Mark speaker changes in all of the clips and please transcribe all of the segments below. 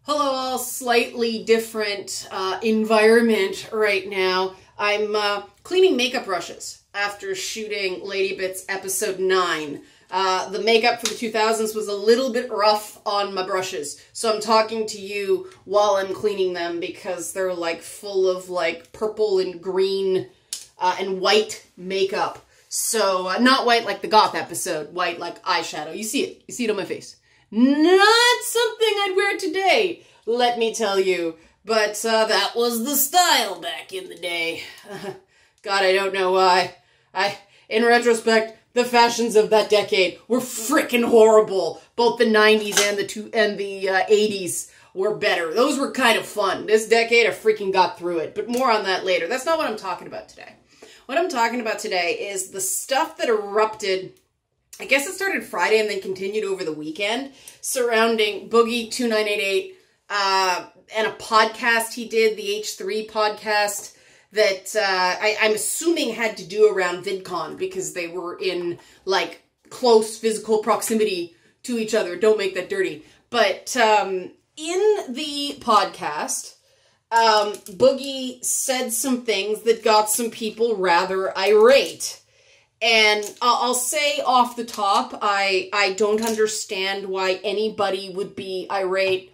Speaker 1: Hello, all. Slightly different environment right now. I'm cleaning makeup brushes after shooting Lady Bits episode 9. The makeup for the 2000s was a little bit rough on my brushes, so I'm talking to you while I'm cleaning them because they're like full of like purple and green and white makeup. So not white like the goth episode, white like eyeshadow. You see it. You see it on my face. Not something I'd wear today, let me tell you. But that was the style back in the day. God, I don't know why. In retrospect, the fashions of that decade were frickin' horrible. Both the 90s and the 80s were better. Those were kind of fun. This decade, I freaking got through it. But more on that later. That's not what I'm talking about today. What I'm talking about today is the stuff that erupted. I guess it started Friday and then continued over the weekend surrounding Boogie2988 and a podcast he did, the H3 podcast, that I'm assuming had to do around VidCon because they were in like close physical proximity to each other. Don't make that dirty. But in the podcast, Boogie said some things that got some people rather irate. And I'll say off the top, I don't understand why anybody would be irate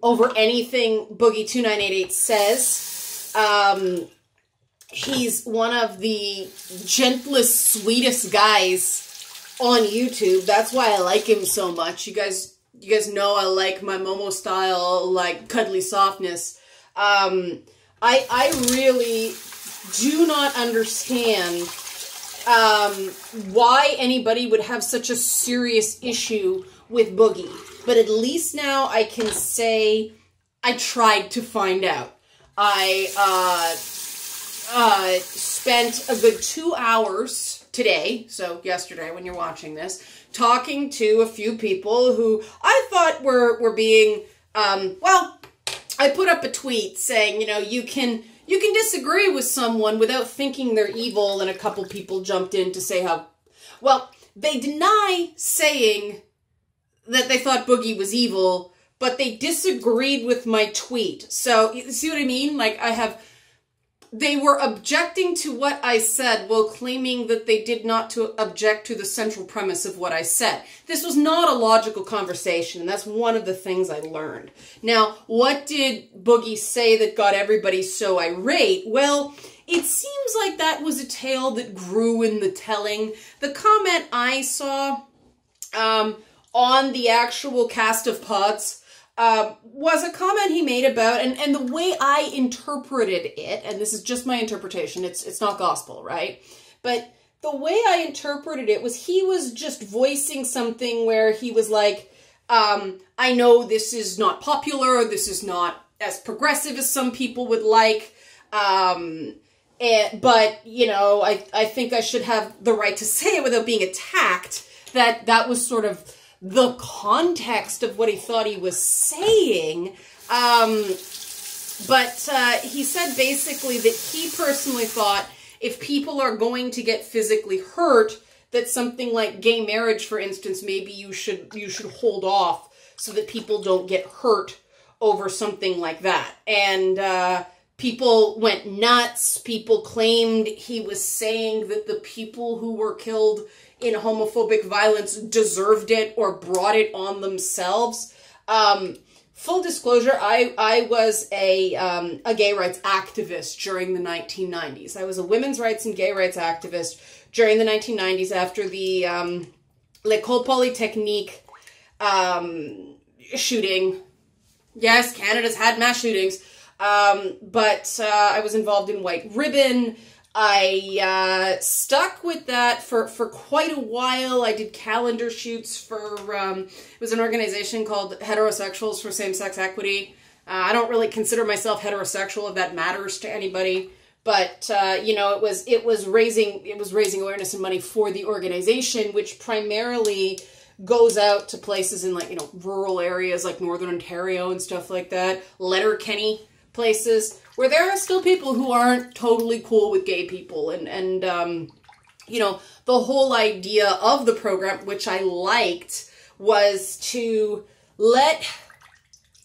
Speaker 1: over anything Boogie2988 says. He's one of the gentlest, sweetest guys on YouTube. That's why I like him so much. You guys know I like my Momo style, like cuddly softness. I really do not understand why anybody would have such a serious issue with Boogie. But at least now I can say I tried to find out. I spent a good 2 hours today, so yesterday when you're watching this, talking to a few people who I thought were being, well, I put up a tweet saying, you know, you can disagree with someone without thinking they're evil, and a couple people jumped in to say how, well, they deny saying that they thought Boogie was evil, but they disagreed with my tweet. So, you see what I mean? Like, they were objecting to what I said while claiming that they did not object to the central premise of what I said. This was not a logical conversation, and that's one of the things I learned. Now, what did Boogie say that got everybody so irate? Well, it seems like that was a tale that grew in the telling. The comment I saw on the actual cast of pods was a comment he made about, and the way I interpreted it, and this is just my interpretation, it's not gospel, right? But the way I interpreted it was he was just voicing something where he was like, I know this is not popular, this is not as progressive as some people would like, but, you know, I think I should have the right to say it without being attacked. That was sort of the context of what he thought he was saying. But he said basically that he personally thought if people are going to get physically hurt, that something like gay marriage, for instance, maybe you should hold off so that people don't get hurt over something like that. And people went nuts. People claimed he was saying that the people who were killed in homophobic violence deserved it or brought it on themselves. Full disclosure, I was a gay rights activist during the 1990s. I was a women's rights and gay rights activist during the 1990s after the L'École Polytechnique shooting. Yes, Canada's had mass shootings. But I was involved in White Ribbon. I stuck with that for quite a while. I did calendar shoots for, it was an organization called Heterosexuals for Same-Sex Equity. I don't really consider myself heterosexual, if that matters to anybody. But, you know, it was raising awareness and money for the organization, which primarily goes out to places in, like, you know, rural areas like Northern Ontario and stuff like that. Letterkenny places where there are still people who aren't totally cool with gay people, and you know, the whole idea of the program, which I liked, was to let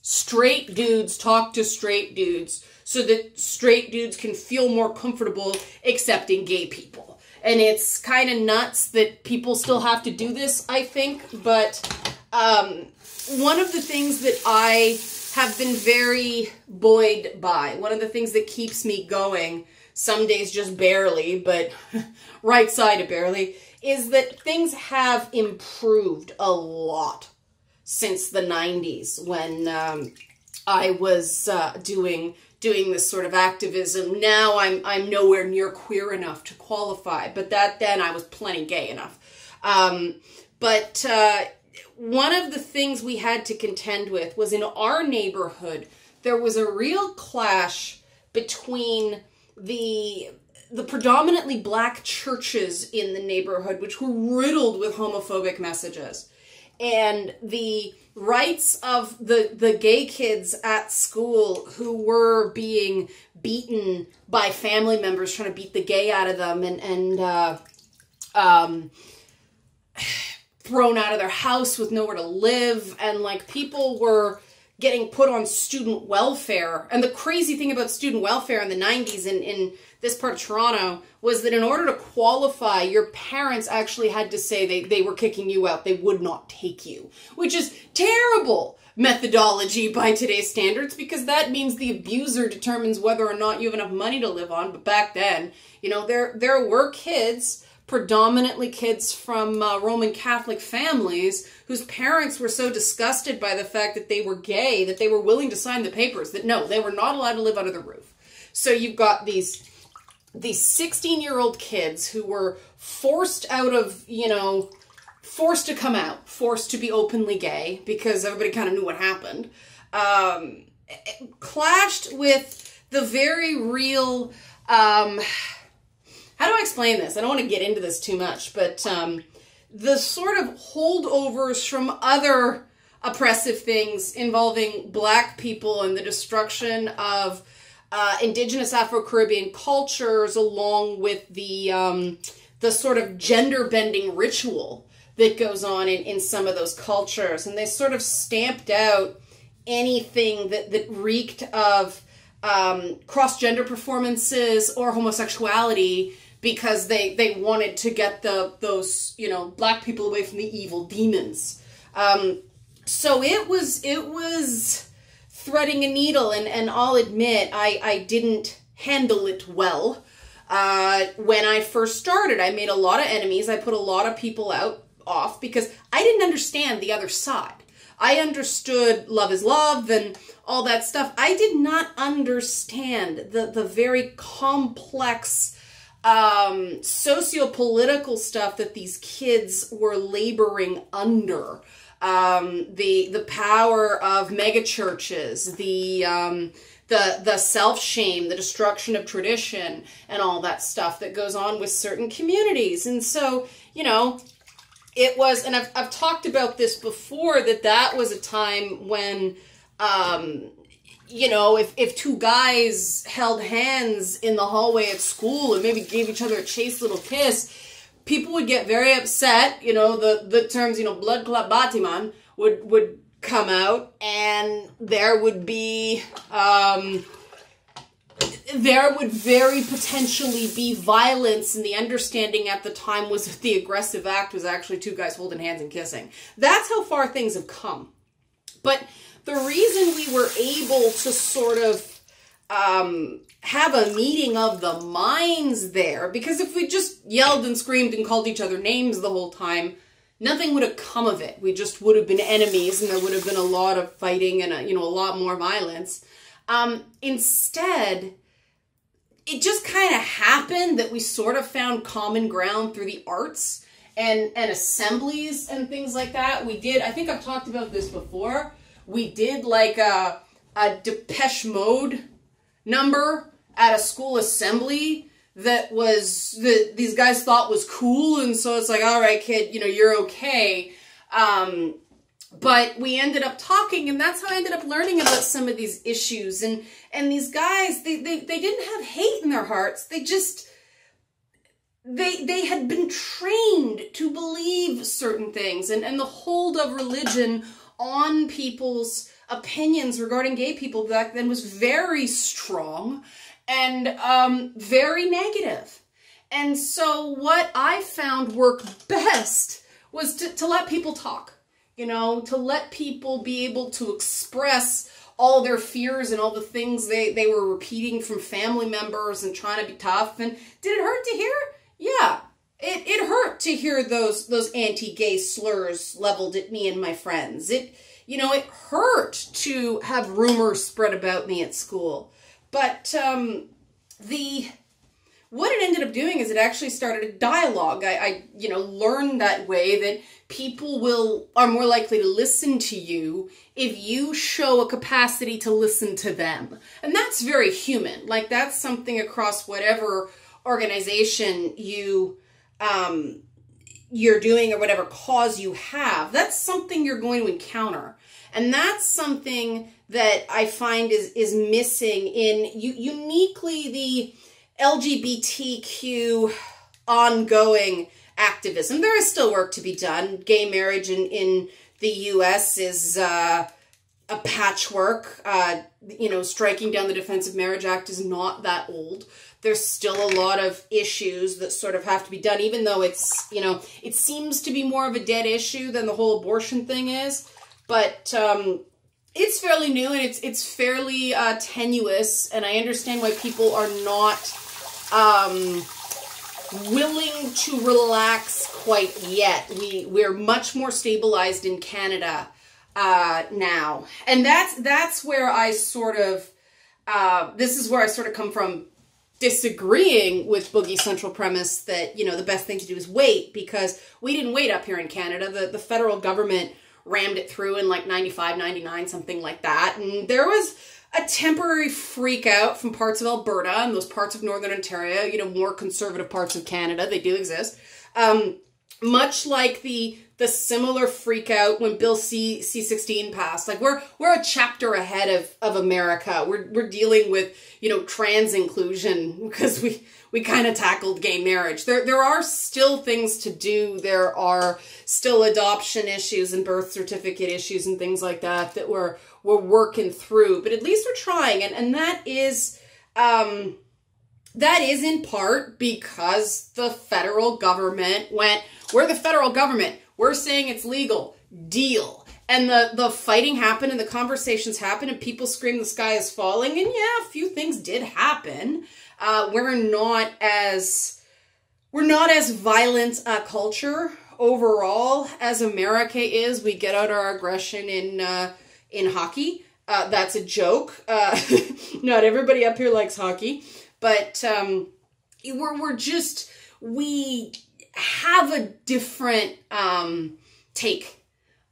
Speaker 1: straight dudes talk to straight dudes so that straight dudes can feel more comfortable accepting gay people. And it's kind of nuts that people still have to do this, I think. But one of the things that I have been very buoyed by, one of the things that keeps me going, some days just barely, but right side of barely, is that things have improved a lot since the 90s when I was doing this sort of activism. Now I'm nowhere near queer enough to qualify, but then I was plenty gay enough. But one of the things we had to contend with was in our neighborhood, there was a real clash between the predominantly black churches in the neighborhood, which were riddled with homophobic messages, and the rights of the gay kids at school who were being beaten by family members trying to beat the gay out of them and thrown out of their house with nowhere to live, and like people were getting put on student welfare. And the crazy thing about student welfare in the 90s in this part of Toronto was that in order to qualify, your parents actually had to say they were kicking you out. They would not take you, which is terrible methodology by today's standards, because that means the abuser determines whether or not you have enough money to live on. But back then, you know, there were kids, predominantly kids from Roman Catholic families, whose parents were so disgusted by the fact that they were gay that they were willing to sign the papers that no, they were not allowed to live under the roof. So you've got these 16-year-old kids who were forced out of, you know, forced to come out, forced to be openly gay because everybody kind of knew what happened, clashed with the very real, how do I explain this? I don't want to get into this too much, but the sort of holdovers from other oppressive things involving black people and the destruction of indigenous Afro-Caribbean cultures, along with the sort of gender-bending ritual that goes on in some of those cultures. And they sort of stamped out anything that reeked of cross-gender performances or homosexuality, because they wanted to get those, you know, black people away from the evil demons. So it was threading a needle, and I'll admit I didn't handle it well. When I first started, I made a lot of enemies. I put a lot of people off because I didn't understand the other side. I understood love is love and all that stuff. I did not understand the very complex socio-political stuff that these kids were laboring under. The power of megachurches, the self-shame, the destruction of tradition, and all that stuff that goes on with certain communities. And so, you know, it was, and I've talked about this before, that was a time when, you know, if two guys held hands in the hallway at school and maybe gave each other a chaste little kiss, people would get very upset. You know, the terms, you know, blood clot batiman would come out, and there would be, there would very potentially be violence, and the understanding at the time was that the aggressive act was actually two guys holding hands and kissing. That's how far things have come. But the reason we were able to sort of have a meeting of the minds there, because if we just yelled and screamed and called each other names the whole time, nothing would have come of it. We just would have been enemies, and there would have been a lot of fighting and you know, a lot more violence. Instead, it just kind of happened that we sort of found common ground through the arts and assemblies and things like that. We did, I think I've talked about this before, we did like a Depeche Mode number at a school assembly that was, these guys thought was cool, and so it's like, all right, kid, you know, you're okay. But we ended up talking, and that's how I ended up learning about some of these issues. And these guys, they didn't have hate in their hearts. They just, they had been trained to believe certain things, and the hold of religion on people's opinions regarding gay people back then was very strong and very negative. And so what I found worked best was to let people talk, you know, to let people be able to express all their fears and all the things they were repeating from family members and trying to be tough. And did it hurt to hear? Yeah, it hurt to hear those anti-gay slurs leveled at me and my friends. It hurt to have rumors spread about me at school. But what it ended up doing is it actually started a dialogue. I learned that way that people are more likely to listen to you if you show a capacity to listen to them. And that's very human. Like, that's something across whatever organization you're doing or whatever cause you have. That's something you're going to encounter. And that's something that I find is missing in uniquely the LGBTQ ongoing activism. There is still work to be done. Gay marriage in the U.S. is a patchwork. Striking down the Defense of Marriage Act is not that old. There's still a lot of issues that sort of have to be done, even though it's, it seems to be more of a dead issue than the whole abortion thing is. But it's fairly new and it's fairly tenuous, and I understand why people are not willing to relax quite yet. We're much more stabilized in Canada now, and that's where I sort of this is where I sort of come from, disagreeing with Boogie's central premise that the best thing to do is wait, because we didn't wait up here in Canada. The federal government rammed it through in like 95, 99, something like that, and there was a temporary freak out from parts of Alberta and those parts of Northern Ontario, more conservative parts of Canada. They do exist. Much like the similar freak out when Bill C-16 passed. Like, we're a chapter ahead of America. We're dealing with, trans inclusion because we kind of tackled gay marriage. There are still things to do. There are still adoption issues and birth certificate issues and things like that we're working through, but at least we're trying. And that is in part because the federal government went, we're the federal government. We're saying it's legal. Deal. And the fighting happened and the conversations happened and people screamed the sky is falling. And yeah, a few things did happen. We're not as violent a culture overall as America is. We get out our aggression in hockey. That's a joke. Not everybody up here likes hockey, but we have a different take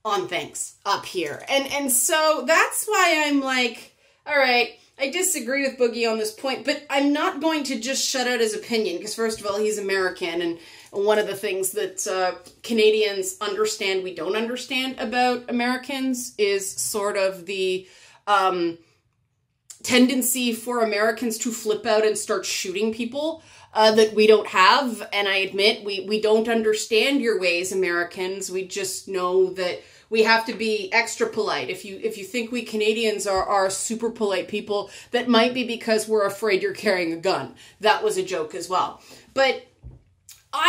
Speaker 1: on things up here. And so that's why I'm like, all right, I disagree with Boogie on this point, but I'm not going to just shut out his opinion, because first of all, he's American, and one of the things that Canadians understand we don't understand about Americans is sort of the tendency for Americans to flip out and start shooting people that we don't have. And I admit, we don't understand your ways, Americans. We just know that we have to be extra polite. If you think we Canadians are super polite people, that might be because we're afraid you're carrying a gun. That was a joke as well. But now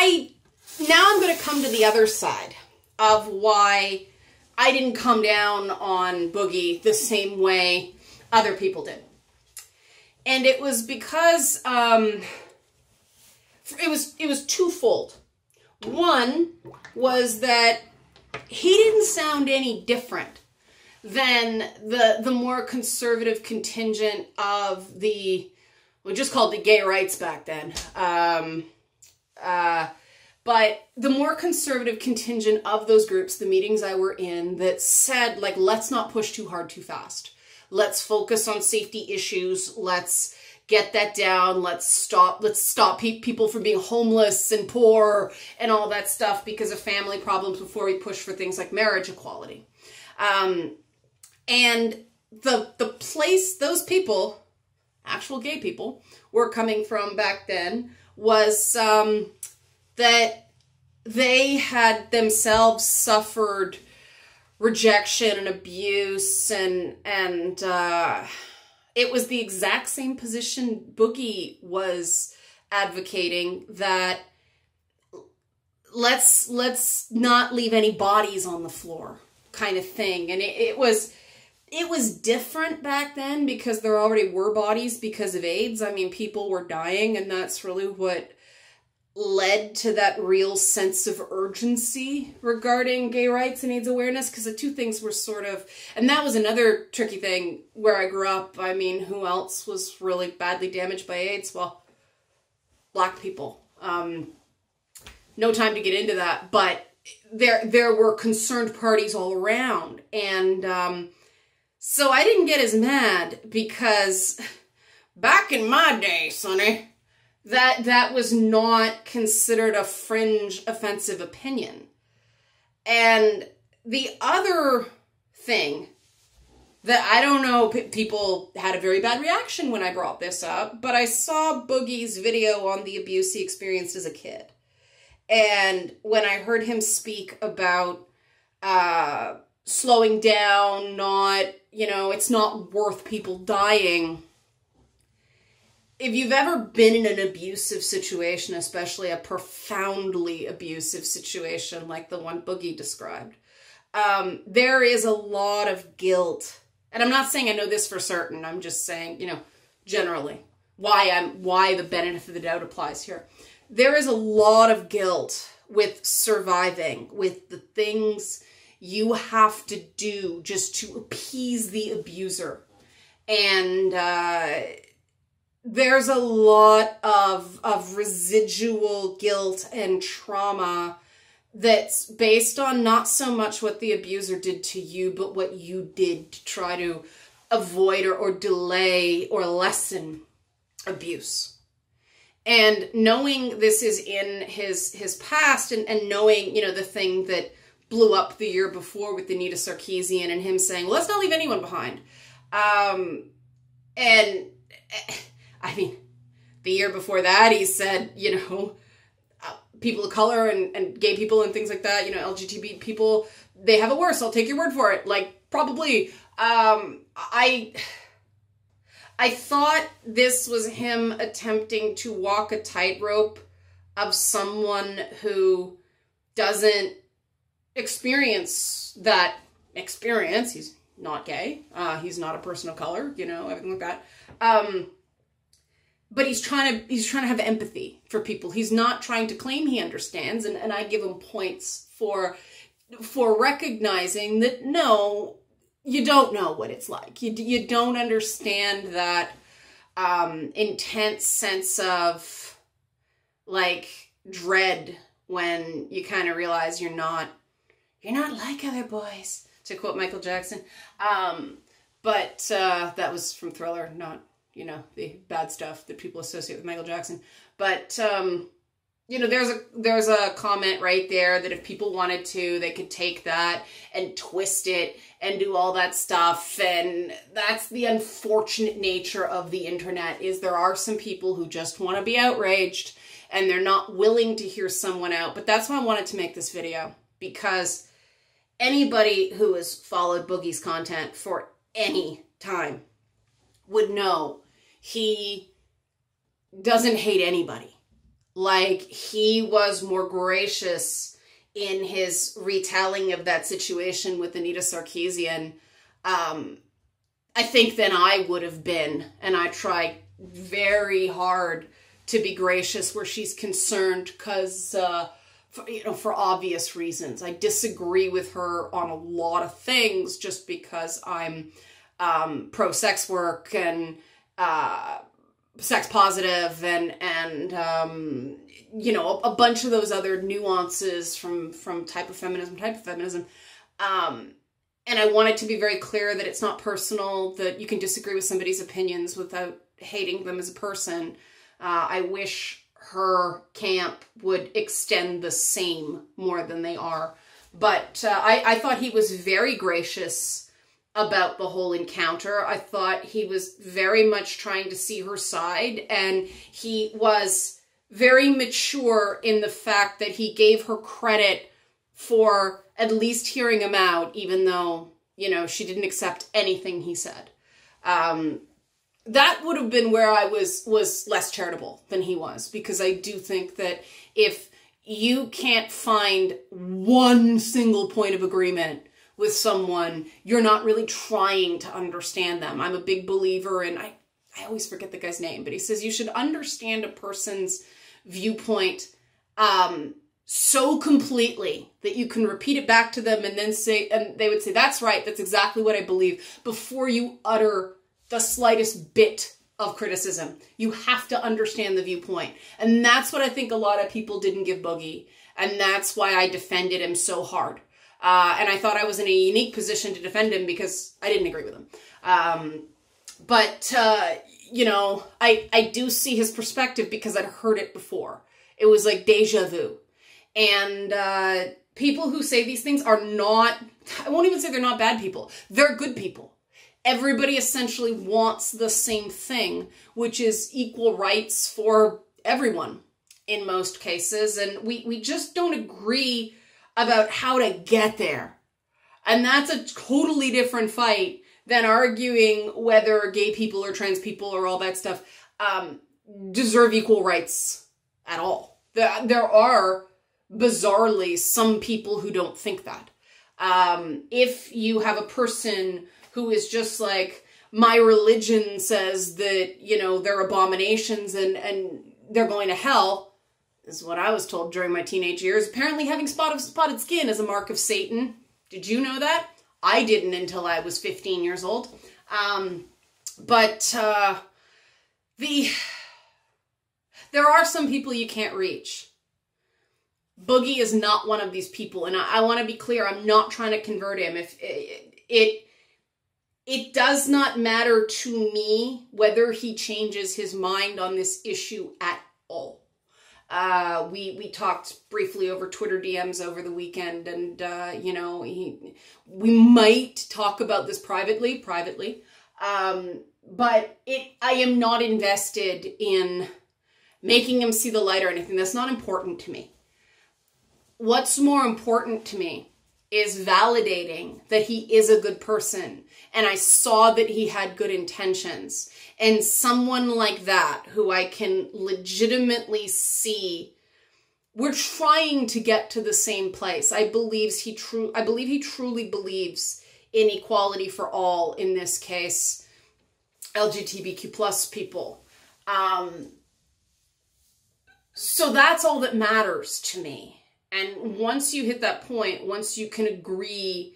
Speaker 1: I'm going to come to the other side of why I didn't come down on Boogie the same way other people did. And it was because it was twofold. One was that he didn't sound any different than the more conservative contingent of we just called it gay rights back then. But the more conservative contingent of those groups, the meetings I were in, that said, like, let's not push too hard too fast. Let's focus on safety issues. Let's get that down. Let's stop people from being homeless and poor and all that stuff because of family problems before we push for things like marriage equality. And the place those people, actual gay people, were coming from back then was that they had themselves suffered rejection and abuse, and it was the exact same position Boogie was advocating, that let's not leave any bodies on the floor kind of thing. And it was different back then because there already were bodies because of AIDS. I mean, people were dying, and that's really what led to that real sense of urgency regarding gay rights and AIDS awareness, because the two things were sort of, and that was another tricky thing where I grew up. I mean, who else was really badly damaged by AIDS? Well, Black people. No time to get into that, but there were concerned parties all around, and so I didn't get as mad, because back in my day, sonny, that was not considered a fringe offensive opinion. And the other thing that I don't know, people had a very bad reaction when I brought this up, but I saw Boogie's video on the abuse he experienced as a kid. And when I heard him speak about slowing down, not, it's not worth people dying. If you've ever been in an abusive situation, especially a profoundly abusive situation like the one Boogie described, there is a lot of guilt. And I'm not saying I know this for certain. I'm just saying, generally, why the benefit of the doubt applies here. There is a lot of guilt with surviving, with the things you have to do just to appease the abuser. And there's a lot of residual guilt and trauma that's based on not so much what the abuser did to you, but what you did to try to avoid or delay or lessen abuse. And knowing this is in his past, and knowing, the thing that blew up the year before with Anita Sarkeesian and him saying, well, let's not leave anyone behind. And I mean, the year before that, he said, people of color and gay people and things like that, LGBT people, they have it worse. I'll take your word for it. Like, probably. I thought this was him attempting to walk a tightrope of someone who doesn't experience that experience. He's not gay. He's not a person of color, everything like that. But he's trying to have empathy for people. He's not trying to claim he understands, and I give him points for recognizing that, no, you don't know what it's like. You don't understand that intense sense of, like, dread when you kind of realize you're not like other boys, to quote Michael Jackson. But that was from Thriller, not, the bad stuff that people associate with Michael Jackson. But there's a comment right there that if people wanted to, they could take that and twist it and do all that stuff. And that's the unfortunate nature of the internet, is there are some people who just want to be outraged and they're not willing to hear someone out. But that's why I wanted to make this video, because anybody who has followed Boogie's content for any time would know he doesn't hate anybody. Like, he was more gracious in his retelling of that situation with Anita Sarkeesian, I think, than I would have been. And I try very hard to be gracious where she's concerned, because, for obvious reasons. I disagree with her on a lot of things just because I'm pro-sex work and sex positive and a bunch of those other nuances from type of feminism. And I want it to be very clear that it's not personal, that you can disagree with somebody's opinions without hating them as a person. I wish her camp would extend the same more than they are. But I thought he was very gracious about the whole encounter. I thought he was very much trying to see her side, and he was very mature in the fact that he gave her credit for at least hearing him out, even though, you know, she didn't accept anything he said. That would have been where I was less charitable than he was, because I do think that if you can't find one single point of agreement with someone, you're not really trying to understand them. I'm a big believer in, I always forget the guy's name, but he says you should understand a person's viewpoint so completely that you can repeat it back to them and then say, and they would say, that's right, that's exactly what I believe, before you utter the slightest bit of criticism. You have to understand the viewpoint. And that's what I think a lot of people didn't give Boogie. And that's why I defended him so hard. And I thought I was in a unique position to defend him because I didn't agree with him. You know, I do see his perspective because I'd heard it before. It was like deja vu. And people who say these things are not, I won't even say they're not bad people. They're good people. Everybody essentially wants the same thing, which is equal rights for everyone in most cases. And we just don't agree about how to get there. And that's a totally different fight than arguing whether gay people or trans people or all that stuff deserve equal rights at all. There are, bizarrely, some people who don't think that. If you have a person who is just like, my religion says that, you know, they're abominations and they're going to hell, is what I was told during my teenage years. Apparently having spotted skin is a mark of Satan. Did you know that? I didn't until I was 15 years old. There are some people you can't reach. Boogie is not one of these people, and I want to be clear, I'm not trying to convert him. If it does not matter to me whether he changes his mind on this issue at all. We talked briefly over Twitter DMs over the weekend, and you know, we might talk about this privately. But I am not invested in making him see the light or anything. That's not important to me. What's more important to me is validating that he is a good person. And I saw that he had good intentions. And someone like that, who I can legitimately see, we're trying to get to the same place. I believe he truly believes in equality for all, in this case, LGBTQ plus people. So that's all that matters to me. And once you hit that point, once you can agree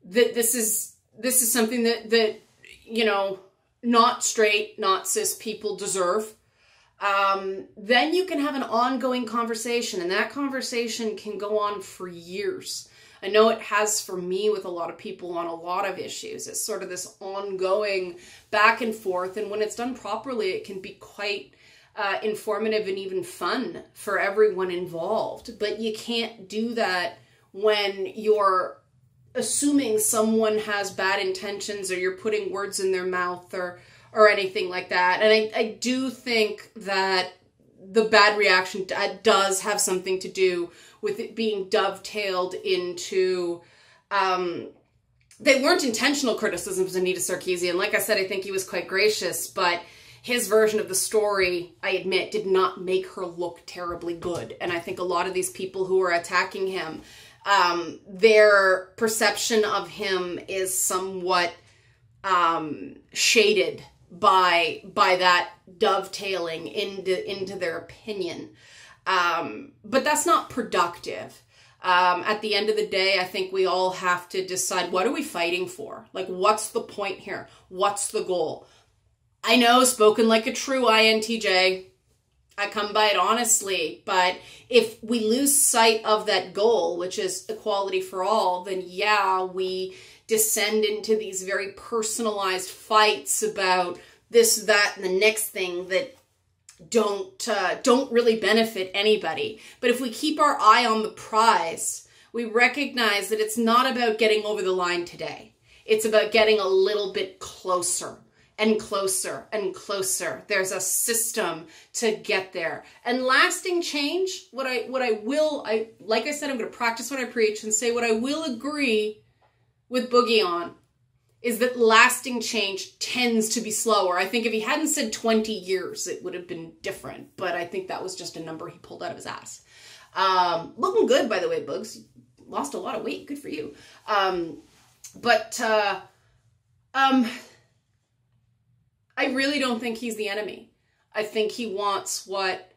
Speaker 1: that this is something that you know, not straight, not cis people deserve, then you can have an ongoing conversation, and that conversation can go on for years. I know it has for me with a lot of people on a lot of issues. It's sort of this ongoing back and forth, and when it's done properly, it can be quite informative and even fun for everyone involved. But you can't do that when you're assuming someone has bad intentions, or you're putting words in their mouth or anything like that. And I do think that the bad reaction does have something to do with it being dovetailed into, they weren't intentional criticisms of Anita Sarkeesian. Like I said, I think he was quite gracious, but his version of the story, I admit, did not make her look terribly good. And I think a lot of these people who are attacking him, their perception of him is somewhat shaded by that dovetailing into their opinion. But that's not productive. At the end of the day, I think we all have to decide, what are we fighting for? Like, what's the point here? What's the goal? I know, spoken like a true INTJ, I come by it honestly, but if we lose sight of that goal, which is equality for all, then yeah, we descend into these very personalized fights about this, that, and the next thing that don't really benefit anybody. But if we keep our eye on the prize, we recognize that it's not about getting over the line today. It's about getting a little bit closer. and closer and closer. There's a system to get there. And lasting change, like I said, I'm going to practice what I preach and say what I will agree with Boogie on is that lasting change tends to be slower. I think if he hadn't said 20 years, it would have been different. But I think that was just a number he pulled out of his ass. Looking good, by the way, Boogs. Lost a lot of weight. Good for you. I really don't think he's the enemy. I think he wants what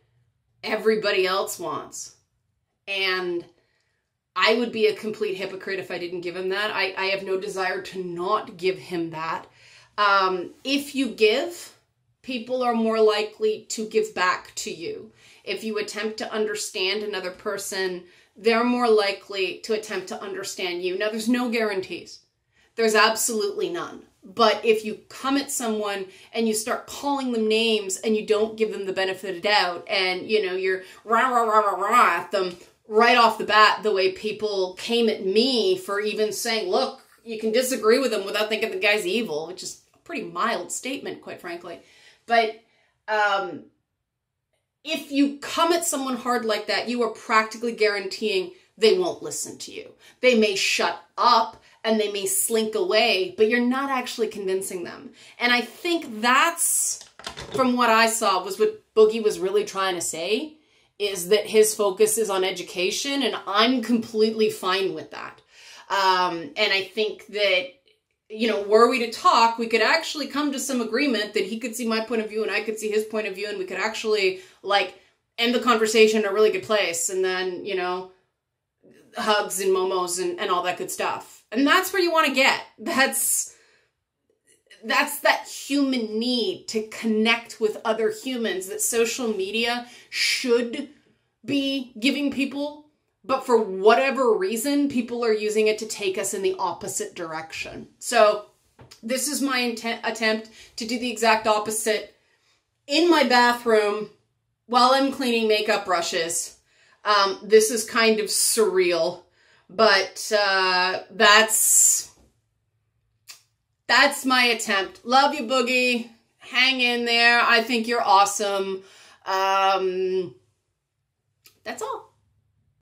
Speaker 1: everybody else wants. And I would be a complete hypocrite if I didn't give him that. I have no desire to not give him that. If you give, people are more likely to give back to you. If you attempt to understand another person, they're more likely to attempt to understand you. Now, there's no guarantees. There's absolutely none. But if you come at someone and you start calling them names and you don't give them the benefit of the doubt and, you know, you're rah at them right off the bat, the way people came at me for even saying, look, you can disagree with him without thinking the guy's evil, which is a pretty mild statement, quite frankly. But if you come at someone hard like that, you are practically guaranteeing they won't listen to you. They may shut up and they may slink away, but you're not actually convincing them. And I think that's, from what I saw, was what Boogie was really trying to say, is that his focus is on education, and I'm completely fine with that. And I think that, you know, were we to talk, we could actually come to some agreement that he could see my point of view and I could see his point of view, and we could actually, like, end the conversation in a really good place, and then, you know, hugs and momos and all that good stuff. And that's where you want to get. That's that human need to connect with other humans that social media should be giving people. But for whatever reason, people are using it to take us in the opposite direction. So this is my attempt to do the exact opposite in my bathroom while I'm cleaning makeup brushes. This is kind of surreal, but that's my attempt. Love you, Boogie. Hang in there. I think you're awesome. That's all.